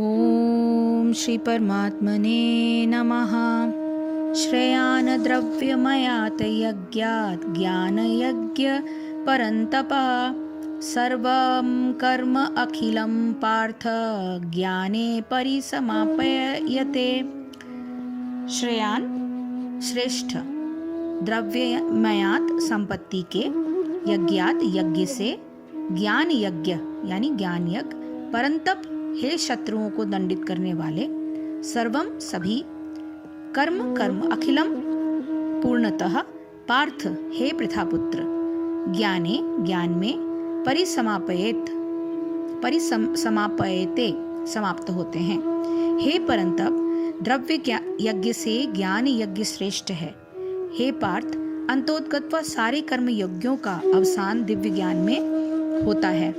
ॐ श्री परमात्मने नमः। श्रेयान् द्रव्यमयात् यज्ञात् ज्ञानयज्ञ परन्तपः सर्वं कर्म अखिलं पार्थ ज्ञाने परिसमाप्यते। श्रेयान् श्रेष्ठ, द्रव्यमयात् संपत्ति के, यज्ञात यज्ञ से, ज्ञान यज्ञ यानी ज्ञान यज्ञ, परंतप हे शत्रुओं को दंडित करने वाले, सर्वम सभी, कर्म कर्म, अखिलम पूर्णतः, पार्थ हे पृथापुत्र, ज्ञाने ज्ञान में, परिसमापयते समाप्त होते हैं। हे परंतप द्रव्य यज्ञ से ज्ञान यज्ञ श्रेष्ठ है। हे पार्थ अंतोत्गत्वा सारे कर्म यज्ञों का अवसान दिव्य ज्ञान में होता है।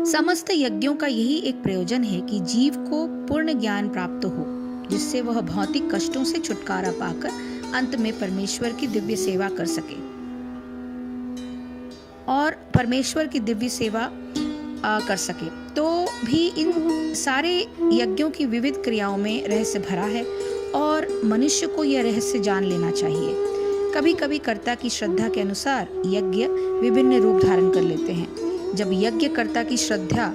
समस्त यज्ञों का यही एक प्रयोजन है कि जीव को पूर्ण ज्ञान प्राप्त हो, जिससे वह भौतिक कष्टों से छुटकारा पाकर अंत में परमेश्वर की दिव्य सेवा कर सके। और परमेश्वर की दिव्य सेवा कर सके तो भी इन सारे यज्ञों की विविध क्रियाओं में रहस्य भरा है और मनुष्य को यह रहस्य जान लेना चाहिए। कभी कभी कर्ता की श्रद्धा के अनुसार यज्ञ विभिन्न रूप धारण कर लेते हैं। जब यज्ञ कर्ता की श्रद्धा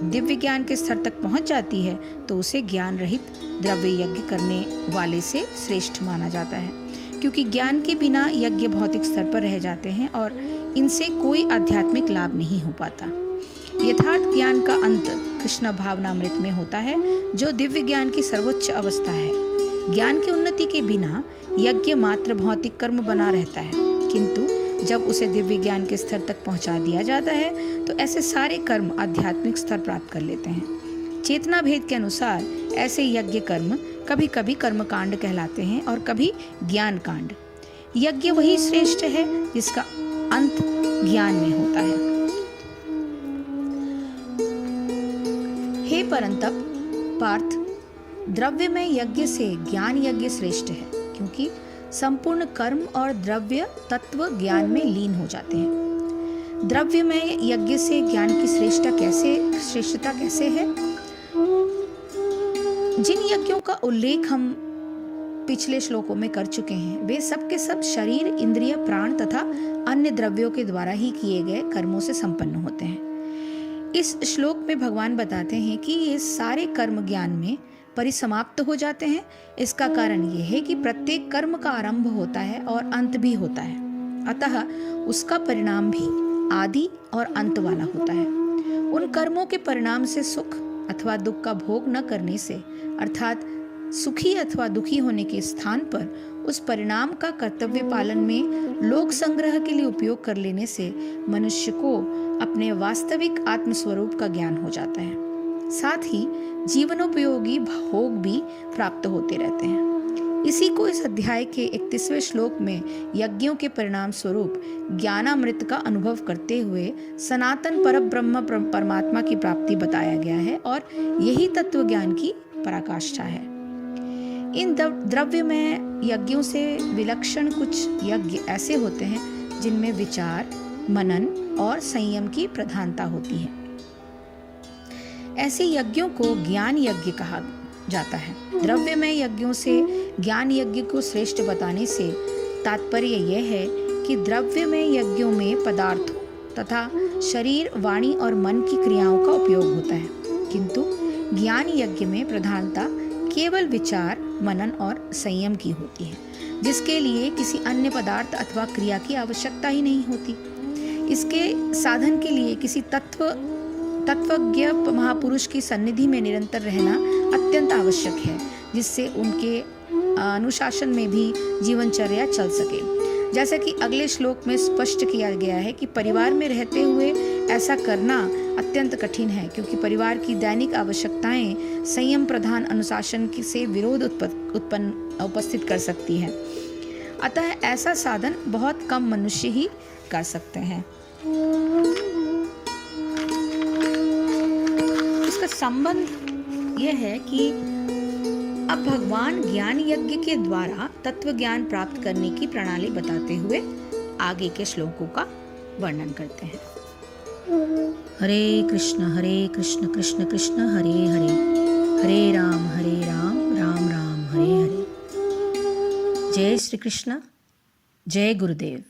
दिव्य ज्ञान के स्तर तक पहुंच जाती है तो उसे ज्ञान रहित द्रव्य यज्ञ करने वाले से श्रेष्ठ माना जाता है, क्योंकि ज्ञान के बिना यज्ञ भौतिक स्तर पर रह जाते हैं और इनसे कोई आध्यात्मिक लाभ नहीं हो पाता। यथार्थ ज्ञान का अंत कृष्ण भावनामृत में होता है, जो दिव्य ज्ञान की सर्वोच्च अवस्था है। ज्ञान की उन्नति के बिना यज्ञ मात्र भौतिक कर्म बना रहता है, किंतु जब उसे दिव्य ज्ञान के स्तर तक पहुंचा दिया जाता है तो ऐसे सारे कर्म आध्यात्मिक स्तर प्राप्त कर लेते हैं। चेतना भेद के अनुसार ऐसे यज्ञ कर्म कभी कभी कर्म कांड कहलाते हैं और कभी ज्ञान कांड। यज्ञ वही श्रेष्ठ है जिसका अंत ज्ञान में होता है। हे परंतप पार्थ, द्रव्य में यज्ञ से ज्ञान यज्ञ श्रेष्ठ है, क्योंकि संपूर्ण कर्म और द्रव्य तत्व ज्ञान में लीन हो जाते हैं। द्रव्य में यज्ञ से ज्ञान की श्रेष्ठता कैसे है? जिन यज्ञों का उल्लेख हम पिछले श्लोकों में कर चुके हैं, वे सब के सब शरीर, इंद्रिय, प्राण तथा अन्य द्रव्यों के द्वारा ही किए गए कर्मों से संपन्न होते हैं। इस श्लोक में भगवान बताते हैं कि ये सारे कर्म ज्ञान में परिसमाप्त हो जाते हैं। इसका कारण यह है कि प्रत्येक कर्म का आरंभ होता है और अंत भी होता है, अतः उसका परिणाम भी आदि और अंत वाला होता है। उन कर्मों के परिणाम से सुख अथवा दुख का भोग न करने से, अर्थात सुखी अथवा दुखी होने के स्थान पर उस परिणाम का कर्तव्य पालन में लोक संग्रह के लिए उपयोग कर लेने से मनुष्य को अपने वास्तविक आत्मस्वरूप का ज्ञान हो जाता है। साथ ही जीवनोपयोगी भोग भी प्राप्त होते रहते हैं। इसी को इस अध्याय के 31वें श्लोक में यज्ञों के परिणाम स्वरूप ज्ञानामृत का अनुभव करते हुए सनातन परब्रह्म परमात्मा की प्राप्ति बताया गया है और यही तत्व ज्ञान की पराकाष्ठा है। इन द्रव्य में यज्ञों से विलक्षण कुछ यज्ञ ऐसे होते हैं जिनमें विचार, मनन और संयम की प्रधानता होती है। ऐसे यज्ञों को ज्ञान यज्ञ कहा जाता है। द्रव्य में यज्ञों से ज्ञान यज्ञ को श्रेष्ठ बताने से तात्पर्य यह है कि द्रव्य में यज्ञों में पदार्थों तथा शरीर, वाणी और मन की क्रियाओं का उपयोग होता है, किंतु ज्ञान यज्ञ में प्रधानता केवल विचार, मनन और संयम की होती है, जिसके लिए किसी अन्य पदार्थ अथवा क्रिया की आवश्यकता ही नहीं होती। इसके साधन के लिए किसी तत्वज्ञ महापुरुष की सन्निधि में निरंतर रहना अत्यंत आवश्यक है, जिससे उनके अनुशासन में भी जीवनचर्या चल सके। जैसा कि अगले श्लोक में स्पष्ट किया गया है कि परिवार में रहते हुए ऐसा करना अत्यंत कठिन है, क्योंकि परिवार की दैनिक आवश्यकताएं संयम प्रधान अनुशासन से विरोध उपस्थित कर सकती है। अतः ऐसा साधन बहुत कम मनुष्य ही कर सकते हैं। संबंध यह है कि अब भगवान ज्ञान यज्ञ के द्वारा तत्व ज्ञान प्राप्त करने की प्रणाली बताते हुए आगे के श्लोकों का वर्णन करते हैं। हरे कृष्ण कृष्ण कृष्ण हरे हरे, हरे राम राम राम हरे हरे। जय श्री कृष्ण, जय गुरुदेव।